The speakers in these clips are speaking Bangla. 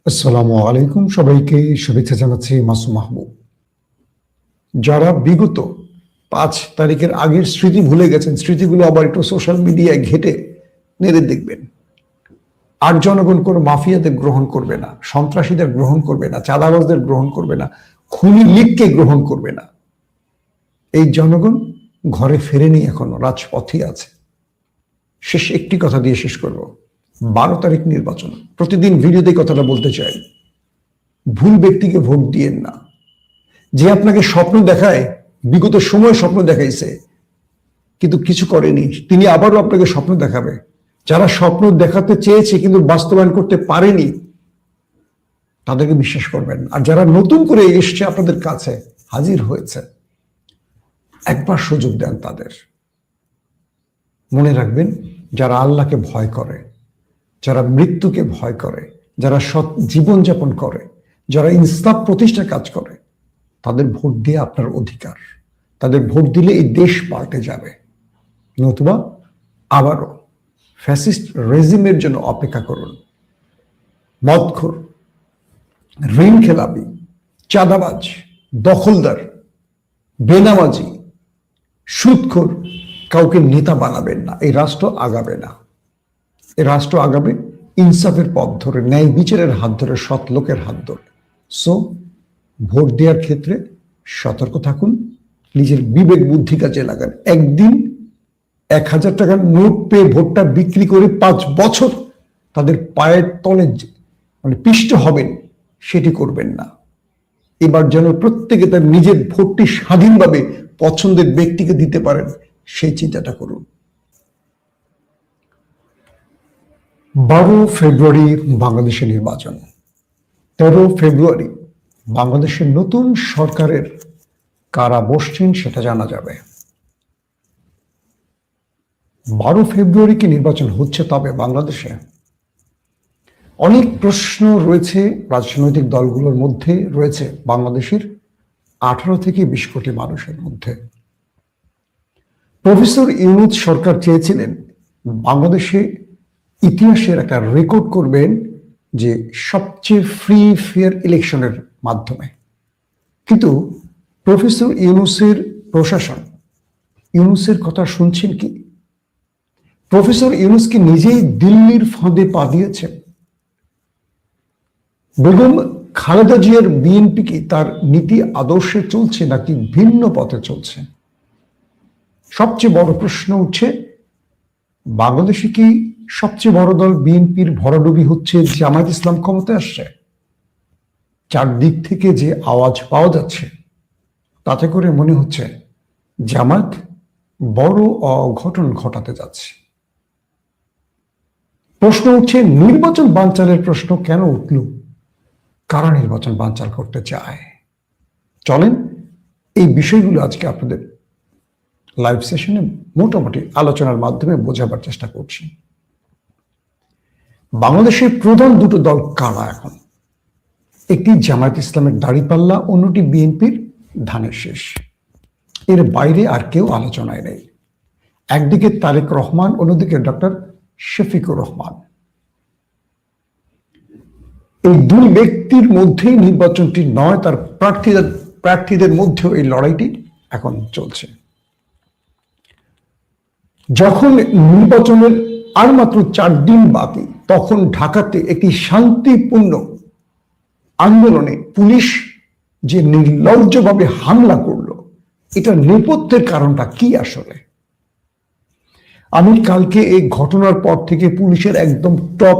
আসসালামু আলাইকুম, সবাইকে শুভেচ্ছা জানাচ্ছি মাসুম মাহবুব। যারা বিগত 5 তারিখের আগের স্মৃতি ভুলে গেছেন, স্মৃতিগুলো আবার একটু সোশ্যাল মিডিয়ায় ঘেটে নেড়ে দেখবেন। আর জনগণ কোনো মাফিয়াদের গ্রহণ করবে না, সন্ত্রাসীদের গ্রহণ করবে না, চাঁদাবাজদের গ্রহণ করবে না, খুনি লীগকে গ্রহণ করবে না। এই জনগণ ঘরে ফেরেনি, এখনো রাজপথে আছে। শেষ একটি কথা দিয়ে শেষ করব। 12 তারিখ নির্বাচন। প্রতিদিন ভিডিওতে কথাটা বলতে চাই, ভুল ব্যক্তিকে ভোট দিয়েন না। যে আপনাকে স্বপ্ন দেখায়, বিগত সময় স্বপ্ন দেখাইছে কিন্তু কিছু করেনি, তিনি আবারও আপনাকে স্বপ্ন দেখাবে। যারা স্বপ্ন দেখাতে চেয়েছে কিন্তু বাস্তবায়ন করতে পারেনি, তাদেরকে বিশ্বাস করবেন। আর যারা নতুন করে এসছে আপনাদের কাছে, হাজির হয়েছে, একবার সুযোগ দেন তাদের। মনে রাখবেন, যারা আল্লাহকে ভয় করে, যারা মৃত্যুকে ভয় করে, যারা সৎ জীবনযাপন করে, যারা ইনসাফ প্রতিষ্ঠার কাজ করে, তাদের ভোট দিয়ে আপনার অধিকার। তাদের ভোট দিলে এই দেশ পাল্টে যাবে। নতুবা আবারও ফ্যাসিস্ট রেজিমের জন্য অপেক্ষা করুন। মদখোর, ঋণ খেলাপি, চাঁদাবাজ, দখলদার, বেনামাজি, সুদখোর কাউকে নেতা বানাবেন না। এই রাষ্ট্র আগাবে না। এই রাষ্ট্র আগাবে ইনসাফের পথ ধরে, ন্যায় বিচারের হাত ধরে, সৎ লোকের হাত ধরে। সো ভোট দেওয়ার ক্ষেত্রে সতর্ক থাকুন, নিজের বিবেক বুদ্ধি কাজে লাগান। একদিন 1000 টাকার নোট পেয়ে ভোটটা বিক্রি করে 5 বছর তাদের পায়ের তলে পিষ্ট হবেন, সেটি করবেন না। এবার যেন প্রত্যেকে তার নিজের ভোটটি স্বাধীনভাবে পছন্দের ব্যক্তিকে দিতে পারেন, সেই চিন্তাটা করুন। 12 ফেব্রুয়ারি বাংলাদেশের নির্বাচন। 13 ফেব্রুয়ারি বাংলাদেশের নতুন সরকারের কারা বসছেন সেটা জানা যাবে। 12 ফেব্রুয়ারি কি নির্বাচন হচ্ছে তবে বাংলাদেশে? অনেক প্রশ্ন রয়েছে রাজনৈতিক দলগুলোর মধ্যে, রয়েছে বাংলাদেশের 18 থেকে 20 কোটি মানুষের মধ্যে। প্রফেসর ইউনূস সরকার চেয়েছিলেন বাংলাদেশে ইতিহাসের একটা রেকর্ড করবেন, যে সবচেয়ে ফ্রি ফেয়ার ইলেকশনের মাধ্যমে। কিন্তু প্রফেসর ইউনূসের প্রশাসন ইউনূসের কথা শুনছেন কি? প্রফেসর ইউনূস কি নিজেই দিল্লির ফাঁদে পা দিয়েছেন? বেগম খালেদা জিয়ার বিএনপি কি তার নীতি আদর্শে চলছে নাকি ভিন্ন পথে চলছে? সবচেয়ে বড় প্রশ্ন উঠছে, বাংলাদেশে কি সবচেয়ে বড় দল বিএনপির ভরাডুবি হচ্ছে জামায়াত ইসলাম ক্ষমতায় আসছে? চারদিক থেকে যে আওয়াজ পাওয়া যাচ্ছে তাতে করে মনে হচ্ছে জামায়াত বড় অঘটন ঘটাতে যাচ্ছে। প্রশ্ন উঠছে, নির্বাচন বানচালের প্রশ্ন কেন উঠল? কারা নির্বাচন বানচাল করতে চায়? চলেন এই বিষয়গুলো আজকে আপনাদের লাইভ সেশনে মোটামুটি আলোচনার মাধ্যমে বোঝাবার চেষ্টা করছি। বাংলাদেশের প্রধান দুটো দল কারা এখন? একটি জামায়াত ইসলামের দাঁড়িপাল্লা, অন্যটি বিএনপির ধানের শেষ। এর বাইরে আর কেউ আলোচনায় নেই। একদিকে তারেক রহমান, অন্যদিকে ডক্টর শফিকুর রহমান। এই দুই ব্যক্তির মধ্যেই নির্বাচনটি নয়, তার প্রার্থীদের মধ্যেও এই লড়াইটি এখন চলছে। যখন নির্বাচনের আর মাত্র 4 দিন বাকি, তখন ঢাকাতে একটি শান্তিপূর্ণ আন্দোলনে পুলিশ যে নির্লজ্জভাবে হামলা করলো, এটার নেপথ্যের কারণটা কি আসলে? আমি কালকে এই ঘটনার পর থেকে পুলিশের একদম টপ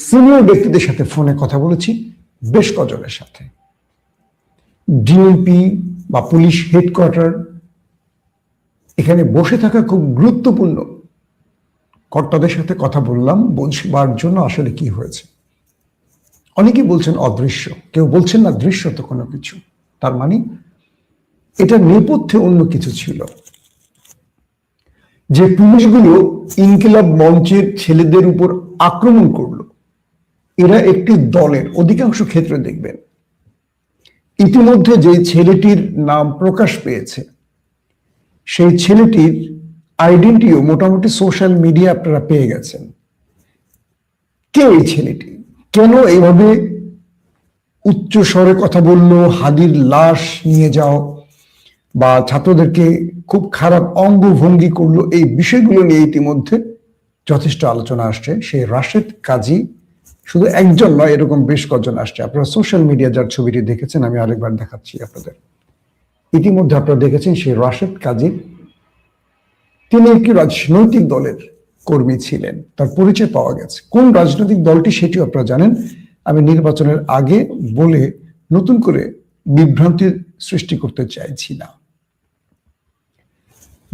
সিনিয়র ব্যক্তিদের সাথে ফোনে কথা বলেছি, বেশ কজনের সাথে। ডিএমপি বা পুলিশ হেডকোয়ার্টার, এখানে বসে থাকা খুব গুরুত্বপূর্ণ কর্তাদের সাথে কথা বললাম, বুঝবার জন্য আসলে কি হয়েছে। অনেকেই বলছেন অদৃশ্য, কেউ বলছেন না দৃশ্যত কোনো কিছু। তার মানে এটা নেপথ্যে অন্য কিছু ছিল। যে পুলিশগুলো ইনকিলাব মঞ্চের ছেলেদের উপর আক্রমণ করলো, এরা একটি দলের। অধিকাংশ ক্ষেত্রে দেখবেন ইতিমধ্যে যে ছেলেটির নাম প্রকাশ পেয়েছে, সেই ছেলেটির আইডেন্টিটিও মোটামুটি সোশ্যাল মিডিয়া আপনারা পেয়ে গেছেন। কে এই ছেলেটি? কেন এইভাবে উচ্চ স্বরে কথা বললো, হাদির লাশ নিয়ে যাও বা ছাত্রদেরকে খুব খারাপ অঙ্গভঙ্গি করলো, এই বিষয়গুলো নিয়ে ইতিমধ্যে যথেষ্ট আলোচনা আসছে। সেই রাশেদ কাজী শুধু একজন নয়, এরকম বেশ কজন আসছে। আপনারা সোশ্যাল মিডিয়া যার ছবিটি দেখেছেন, আমি আরেকবার দেখাচ্ছি আপনাদের। ইতিমধ্যে আপনারা দেখেছেন সেই রাশেদ কাজী, তিনি একটি রাজনৈতিক দলের কর্মী ছিলেন, তার পরিচয় পাওয়া গেছে। কোন রাজনৈতিক দলটি সেটিও আপনারা জানেন। আমি নির্বাচনের আগে বলে নতুন করে বিভ্রান্তির সৃষ্টি করতে চাইছি না।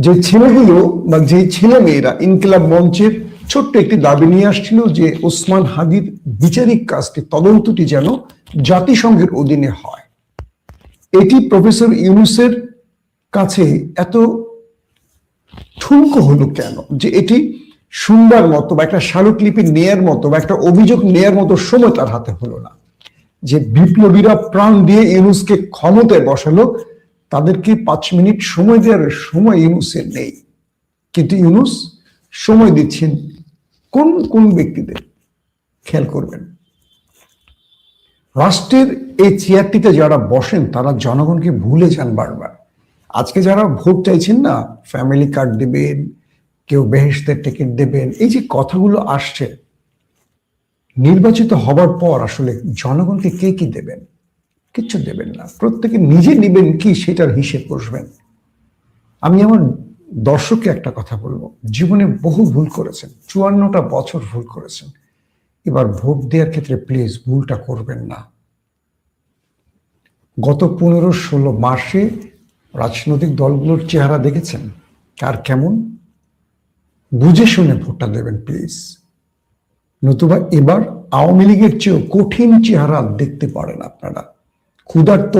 যে ছেলেগুলো বা যে ছেলে মেয়েরা ইনকিলাব মঞ্চের ছোট্ট একটি দাবি নিয়ে আসছিল যে ওসমান হাদির বিচারিক কাজটি, তদন্তটি যেন জাতিসংঘের অধীনে হয়, এটি প্রফেসর ইউনূসের কাছে এত ঠুনকো হলো কেন? যে এটি শুনবার মতো বা একটা স্মারকলিপি নেয়ার মতো বা একটা অভিযোগ নেয়ার মতো সময় তার হাতে হলো না। যে বিপ্লবীরা প্রাণ দিয়ে ইউনূসকে ক্ষমতায় বসালো, তাদেরকে 5 মিনিট সময় দেওয়ার সময় ইউনূসের নেই। কিন্তু ইউনূস সময় দিচ্ছেন কোন কোন ব্যক্তিদের? খেয়াল করবেন, রাষ্ট্রের এই চেয়ারটিতে যারা বসেন তারা জনগণকে ভুলে যান বারবার। আজকে যারা ভোট চাইছেন না, ফ্যামিলি কার্ড দেবেন, কেউ বেহেশতের টিকিট দেবেন, এই যে কথাগুলো আসছে, নির্বাচিত হবার পর আসলে জনগণকে কে কি দেবেন? কিচ্ছু দেবেন না। প্রত্যেকে নিজে নেবেন কি সেটার হিসেব বসবেন। আমি আমার দর্শককে একটা কথা বলবো, জীবনে বহু ভুল করেছেন, 54টা বছর ভুল করেছেন। এবার ভোট দেওয়ার ক্ষেত্রে প্লিজ ভুলটা করবেন না। গত 15-16 মাসে রাজনৈতিক দলগুলোর চেহারা দেখেছেন কার কেমন? বুঝে শুনে ভোটটা দেবেন প্লিজ, নতুবা এবার আওয়ামী লীগের চেয়েও কঠিন চেহারা দেখতে পারেন আপনারা। ক্ষুধার্ত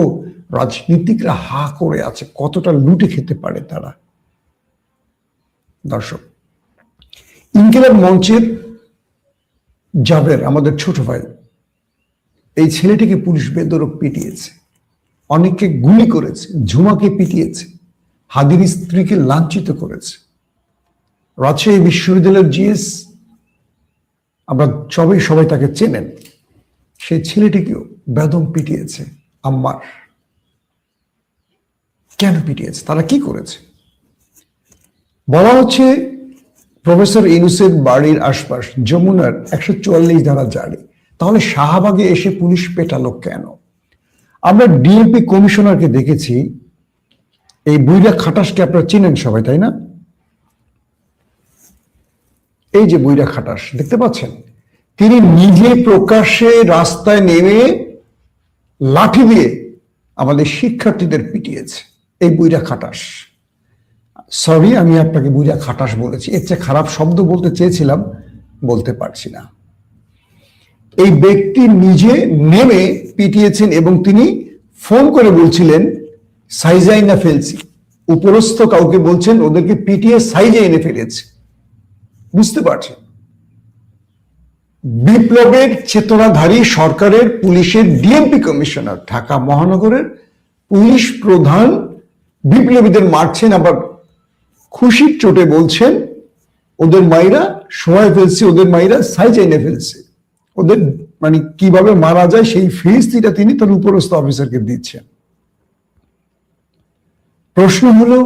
রাজনীতিকরা হা করে আছে, কতটা লুটে খেতে পারে তারা। দর্শক, ইনকিলাব মঞ্চের জাবের, আমাদের ছোট ভাই, এই ছেলেটিকে পুলিশ বেদরক পিটিয়েছে, অনেককে গুলি করেছে, ঝুমাকে পিটিয়েছে, হাদির স্ত্রীকে লাঞ্ছিত করেছে। রাজশাহী বিশ্ববিদ্যালয়ের জিএস, আমরা সবাই তাকে চেনেন, সেই ছেলেটিকেও বেদম পিটিয়েছে। আম্মার কেন পিটিয়েছে? তারা কি করেছে? বলা হচ্ছে প্রফেসর ইউনূসের বাড়ির আশপাশ যমুনার 144 ধারা জারি। তাহলে শাহবাগে এসে পুলিশ পেটালো কেন? আমরা ডিএমপি কমিশনারকে দেখেছি, এই বুইড়া খাটাসকে আপনারা চিনেন সবাই, তাই না? এই যে বুইড়া খাটাস দেখতে পাচ্ছেন, তিনি নিজে প্রকাশ্যে রাস্তায় নেমে লাঠি দিয়ে আমাদের শিক্ষার্থীদের পিটিয়েছে। এই বুইড়া খাটাস, সরি আমি আপনাকে বুইড়া খাটাস বলেছি, এর চেয়ে খারাপ শব্দ বলতে চেয়েছিলাম, বলতে পারছি না। এই ব্যক্তি নিজে নেমে পিটিয়েছেন এবং তিনি ফোন করে বলছিলেন সাইজাই না ফেলছি, উপরস্থ কাউকে বলছেন ওদেরকে পিটিয়ে সাইজে এনে ফেলেছে। বুঝতে পারছেন, বিপ্লবের চেতনাধারী সরকারের পুলিশের ডিএমপি কমিশনার, ঢাকা মহানগরের পুলিশ প্রধান বিপ্লবীদের মারছেন, আবার খুশির চোটে বলছেন ওদের মাইরা শোয়ায় ফেলছে, ওদের মাইরা সাইজে এনে ফেলছে। ওদের মানে কিভাবে মারা যায় সেই ফিরিস্তিটা তিনি তার উপরস্থ অফিসারকে দিচ্ছেন। প্রশ্ন হলো,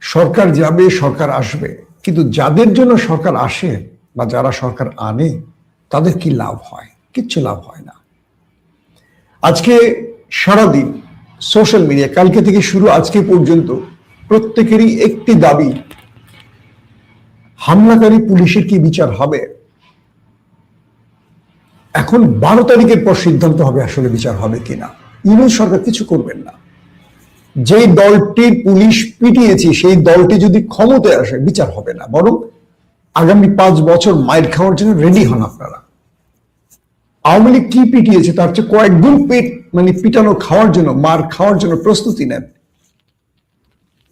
সরকার যাবে, সরকার আসবে, কিন্তু যাদের জন্য সরকার আসে বা যারা সরকার আনে তাদের কি লাভ হয়? কিচ্ছু লাভ হয় না। আজকে সারাদিন সোশ্যাল মিডিয়া, কালকে থেকে শুরু আজকে পর্যন্ত, প্রত্যেকেরই একটি দাবি, হামলাকারী পুলিশের কি বিচার হবে? এখন 12 তারিখের পর সিদ্ধান্ত হবে আসলে বিচার হবে কিনা। ইউনূস সরকার কিছু করবেন না। যে দলটির পুলিশ পিটিয়েছে সেই দলটি যদি ক্ষমতায় আসে বিচার হবে না, বরং আগামী 5 বছর মাইর খাওয়ার জন্য রেডি হন আপনারা। আওয়ামী লীগ কি পিটিয়েছে তার চেয়ে কয়েক গুণ পিটানো খাওয়ার জন্য, মার খাওয়ার জন্য প্রস্তুতি নেন।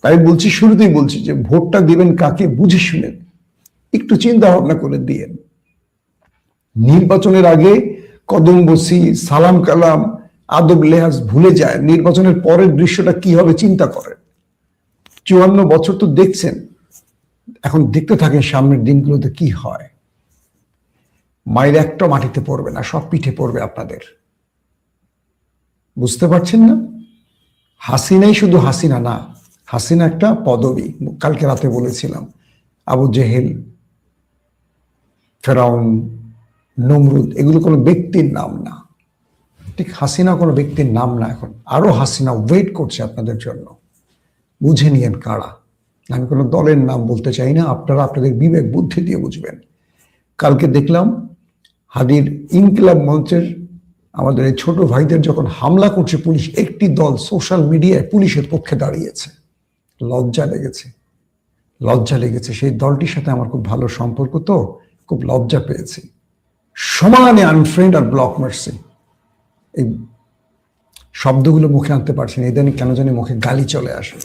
তাই বলছি, শুরুতেই বলছি যে ভোটটা দিবেন কাকে বুঝে শুনেন, একটু চিন্তা ভাবনা করে দিয়েন। নির্বাচনের আগে কদম বসি, সালাম কালাম, আদব লেহাজ ভুলে যায়। নির্বাচনের পরের দৃশ্যটা কি হবে চিন্তা করেন। 54 বছর তো দেখছেন, এখন দেখতে থাকেন সামনের দিনগুলোতে কি হয়। মায়ের একটা মাটিতে পড়বে না, সব পিঠে পড়বে আপনাদের। বুঝতে পারছেন না? হাসিনাই শুধু হাসিনা না, হাসিনা একটা পদবী। কালকে রাতে বলেছিলাম, আবু জেহেল, ফেরাউন, নমরুদ এগুলো কোনো ব্যক্তির নাম না। ঠিক হাসিনা কোনো ব্যক্তির নাম না। এখন আরো হাসিনা ওয়েট করছে আপনাদের জন্য। বুঝে নিয়েন কারা। আমি কোনো দলের নাম বলতে চাই না, আপনারা আপনাদের বিবেক বুদ্ধি দিয়ে বুঝবেন। কালকে দেখলাম হাদির ইনকিলাব মঞ্চের আমাদের এই ছোট ভাইদের যখন হামলা করছে পুলিশ, একটি দল সোশ্যাল মিডিয়ায় পুলিশের পক্ষে দাঁড়িয়েছে। লজ্জা লেগেছে, লজ্জা লেগেছে। সেই দলটির সাথে আমার খুব ভালো সম্পর্ক, তো খুব লজ্জা পেয়েছি। সমানে আনফ্রেন্ড আর ব্লক মারছি, এই শব্দগুলো মুখে আনতে পারছি না, ইদানিং কেন জানি মুখে গালি চলে আসে।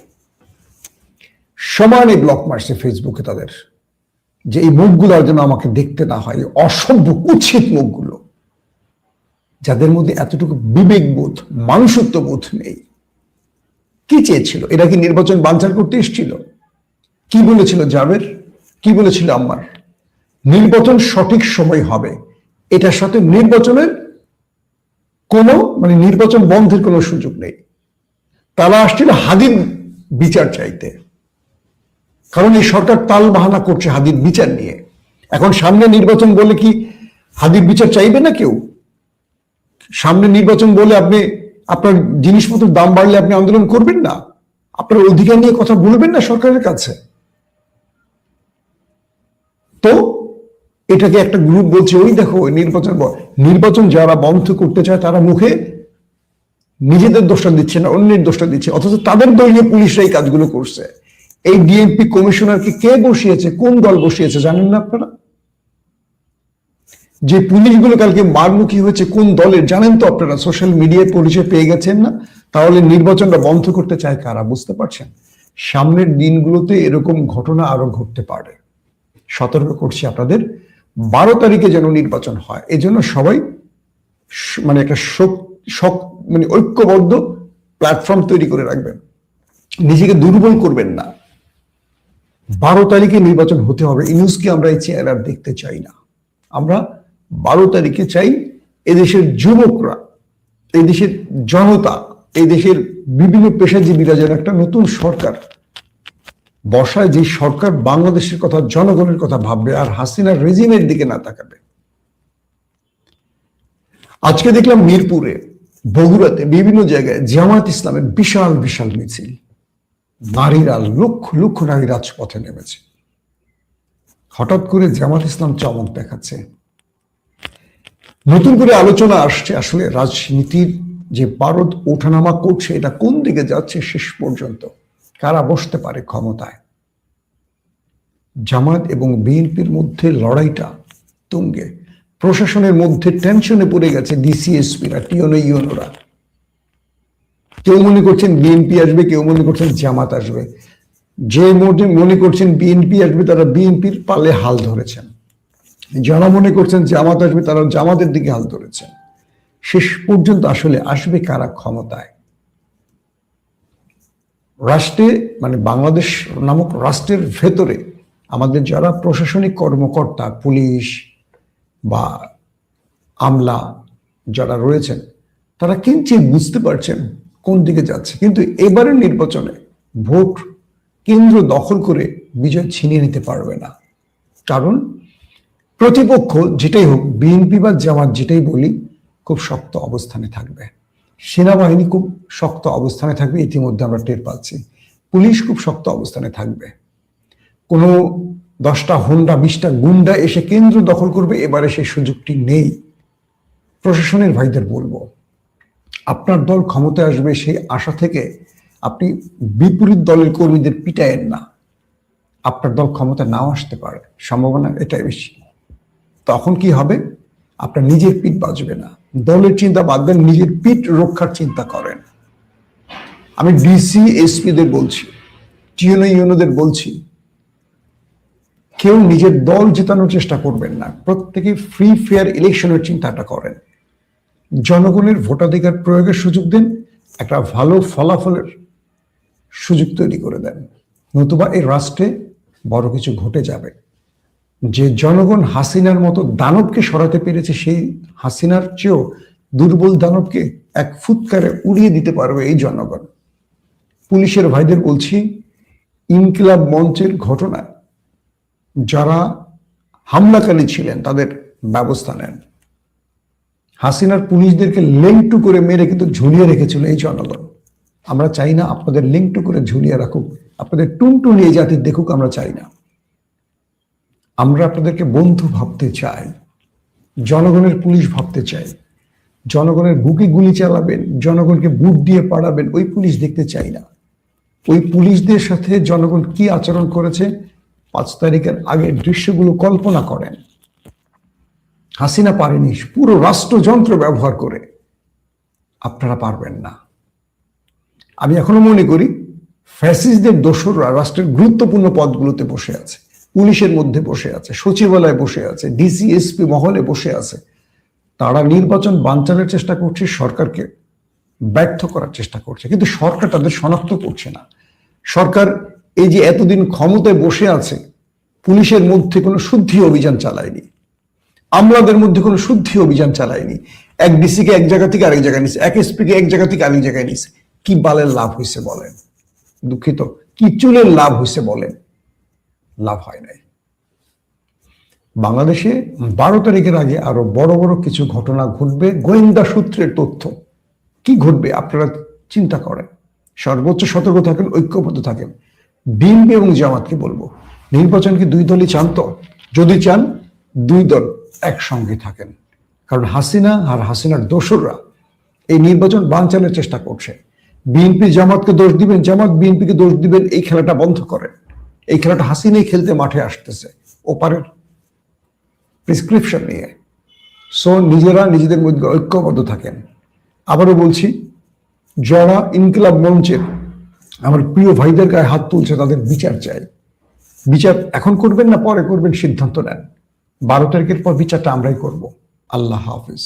সমানে ব্লক মারছে ফেসবুকে তাদের, যে এই মুখগুলো যেন আমাকে দেখতে না হয়, অসভ্য উচিত মুখগুলো, যাদের মধ্যে এতটুকু বিবেকবোধ, মানুষত্ববোধ নেই। কি চেয়েছিল এরা? কি নির্বাচন বানচাল করতে এসেছিল? কি বলেছিল জাবের, কি বলেছিল আম্মার? নির্বাচন সঠিক সময় হবে, এটার সাথে নির্বাচনের কোনো নির্বাচন বন্ধের কোনো সুযোগ নেই। তারা আসছিল হাদির বিচার চাইতে, কারণ এই সরকার তাল বাহানা করছে হাদির বিচার নিয়ে। এখন সামনে নির্বাচন বলে কি হাদির বিচার চাইবে না কেউ? সামনে নির্বাচন বলে আপনি আপনার জিনিসপত্রের দাম বাড়লে আপনি আন্দোলন করবেন না? আপনার অধিকার নিয়ে কথা বলবেন না সরকারের কাছে? তো এটাকে একটা গ্রুপ বলছে, ওই দেখো নির্বাচন যারা বন্ধ করতে চায় তারা মুখে নিজেদের দোষটা দিচ্ছে না, অন্যের দোষটা দিচ্ছে, অথচ তাদের দলীয় পুলিশরা এই কাজগুলো করছে। এই ডিএমপি কমিশনারকে কে বসিয়েছে, কোন দল বসিয়েছে জানেন না আপনারা? যে পুলিশগুলো কালকে মারমুখী হয়েছে কোন দলের জানেন তো আপনারা? সোশ্যাল মিডিয়ায় পরিচয় পেয়ে গেছেন না? তাহলে নির্বাচনটা বন্ধ করতে চায় কারা, বুঝতে পারছেন? সামনের দিনগুলোতে এরকম ঘটনা আরো ঘটতে পারে, সতর্ক করছি আপনাদের। 12 তারিখে যেন নির্বাচন হয়, এজন্য সবাই একটা ঐক্যবদ্ধ প্ল্যাটফর্ম তৈরি করে রাখবেন, নিজেকে দুর্বল করবেন না। 12 তারিখে নির্বাচন হতে হবে। ইউনুসকে আমরা এই চেহারা দেখতে চাই না। আমরা 12 তারিখে চাই এদেশের যুবকরা, এই দেশের জনতা, এই দেশের বিভিন্ন পেশাজীবীরা যেন একটা নতুন সরকার বসায়, যে সরকার বাংলাদেশের কথা, জনগণের কথা ভাববে আর হাসিনার রেজিমের দিকে না তাকাবে। আজকে দেখলাম মিরপুরে, বগুড়াতে, বিভিন্ন জায়গায় জামায়াত ইসলামের বিশাল বিশাল মিছিল। নারীরা, লক্ষ লক্ষ নারী রাজপথে নেমেছে। হঠাৎ করে জামায়াত ইসলাম চমক দেখাচ্ছে। নতুন করে আলোচনা আসছে আসলে রাজনীতির যে পারদ ওঠানামা করছে, এটা কোন দিকে যাচ্ছে শেষ পর্যন্ত, কারা বসতে পারে ক্ষমতায়। জামায়াত এবং বিএনপির মধ্যে লড়াইটা তুঙ্গে। প্রশাসনের মধ্যে টেনশনে পড়ে গেছে ডিসিএসপিরা, ইউনোরা। কেউ মনে করছেন বিএনপি আসবে, কেউ মনে করছেন জামাত আসবে। যে মনে করছেন বিএনপি আসবে তারা বিএনপির পালে হাল ধরেছেন, যারা মনে করছেন জামাত আসবে তারা জামাতের দিকে হাল ধরেছেন। শেষ পর্যন্ত আসলে আসবে কারা ক্ষমতায়? রাষ্ট্রে বাংলাদেশ নামক রাষ্ট্রের ভেতরে আমাদের যারা প্রশাসনিক কর্মকর্তা, পুলিশ বা আমলা যারা রয়েছেন, তারা কিঞ্চিত বুঝতে পারছেন কোন দিকে যাচ্ছে। কিন্তু এবারের নির্বাচনে ভোট কেন্দ্র দখল করে বিজয় ছিনিয়ে নিতে পারবে না। কারণ প্রতিপক্ষ যেটাই হোক, বিএনপি বা জামাত যেটাই বলি, খুব শক্ত অবস্থানে থাকবে। সেনাবাহিনী খুব শক্ত অবস্থানে থাকবে, ইতিমধ্যে আমরা টের পাচ্ছি। পুলিশ খুব শক্ত অবস্থানে থাকবে। কোনো 10টা হোন্ডা 20টা গুন্ডা এসে কেন্দ্র দখল করবে, এবারে সেই সুযোগটি নেই। প্রশাসনের ভাইদের বলবো, আপনার দল ক্ষমতায় আসবে সেই আশা থেকে আপনি বিপরীত দলের কর্মীদের পিটায়েন না। আপনার দল ক্ষমতা নাও আসতে পারে, সম্ভাবনা এটাই বেশি। তখন কি হবে? আপনার নিজের পিঠ বাঁচবে না। দলের চিন্তা বাদ দেন, নিজের পিঠ রক্ষার চিন্তা করেন। আমি ডিসি এসপিদের বলছি, ইউনোদের বলছি, কেউ নিজের দল জেতানোর চেষ্টা করবেন না। প্রত্যেকে ফ্রি ফেয়ার ইলেকশনের চিন্তাটা করেন। জনগণের ভোটাধিকার প্রয়োগের সুযোগ দেন, একটা ভালো ফলাফলের সুযোগ তৈরি করে দেন, নতুবা এই রাষ্ট্রে বড় কিছু ঘটে যাবে। যে জনগণ হাসিনার মতো দানবকে সরাতে পেরেছে, সেই হাসিনার চেয়েও দুর্বল দানবকে এক ফুৎকারে উড়িয়ে দিতে পারবে এই জনগণ। পুলিশের ভাইদের বলছি, ইনকিলাব মঞ্চের ঘটনায় যারা হামলাকারী ছিলেন তাদের ব্যবস্থা নেন। হাসিনার পুলিশদেরকে লেংটু করে মেরে কিন্তু ঝুলিয়ে রেখেছিল এই জনগণ। আমরা চাই না আপনাদের লেংটু করে ঝুলিয়ে রাখুক, আপনাদের টুনটুনিয়ে জাতি দেখুক, আমরা চাই না। আমরা আপনাদেরকে বন্ধু ভাবতে চাই, জনগণের পুলিশ ভাবতে চাই। জনগণের বুকে গুলি চালাবেন, জনগণকে বুট দিয়ে পাড়াবেন, ওই পুলিশ দেখতে চাই না। ওই পুলিশদের সাথে জনগণ কি আচরণ করেছে 5 তারিখের আগের দৃশ্যগুলো কল্পনা করেন। হাসিনা পারেনি পুরো রাষ্ট্রযন্ত্র ব্যবহার করে, আপনারা পারবেন না। আমি এখনো মনে করি ফ্যাসিস্টদের দোসররা রাষ্ট্রের গুরুত্বপূর্ণ পদগুলোতে বসে আছে, পুলিশের মধ্যে বসে আছে, সচিবালয়ে বসে আছে, ডিসি এসপি মহলে বসে আছে। তারা নির্বাচন বানচালের চেষ্টা করছে, সরকারকে ব্যর্থ করার চেষ্টা করছে, কিন্তু সরকার তাদের শনাক্ত করছে না। সরকার এই যে এতদিন ক্ষমতায় বসে আছে, পুলিশের মধ্যে কোনো শুদ্ধি অভিযান চালায়নি, আমলাদের মধ্যে কোনো শুদ্ধি অভিযান চালায়নি। এক ডিসিকে এক জায়গা থেকে আরেক জায়গায় নিছে, এক এসপিকে এক জায়গা থেকে আরেক জায়গায় নিছে। কি বালের লাভ হয়েছে বলেন? দুঃখিত, কি চুলের লাভ হয়েছে বলেন? লাভ হয় নাই। বাংলাদেশে 12 তারিখের আগে আরো বড় বড় কিছু ঘটনা ঘটবে, গোয়েন্দা সূত্রের তথ্য। কি ঘটবে আপনারা চিন্তা করেন। সর্বোচ্চ সতর্ক থাকেন, ঐক্যবদ্ধ থাকেন। বিএনপি এবং জামাতকে বলবো, নির্বাচন কি 2 দলই চান তো? যদি চান 2 দল একসঙ্গে থাকেন, কারণ হাসিনা আর হাসিনার দোসররা এই নির্বাচন বানচালের চেষ্টা করছে। বিএনপি জামাতকে দোষ দিবেন, জামাত বিএনপিকে দোষ দিবেন, এই খেলাটা বন্ধ করেন। এই খেলাটা হাসিনাই খেলতে মাঠে আসতেছে ওপারের প্রেসক্রিপশন নিয়ে। সো নিজেরা নিজেদের মধ্যে ঐক্যবদ্ধ থাকেন। আবারও বলছি, যারা ইনকিলাব মঞ্চের আমার প্রিয় ভাইদের গায়ে হাত তুলছে, তাদের বিচার চাই। বিচার এখন করবেন না পরে করবেন সিদ্ধান্ত নেন। 12 তারিখের পর বিচারটা আমরাই করব। আল্লাহ হাফিজ।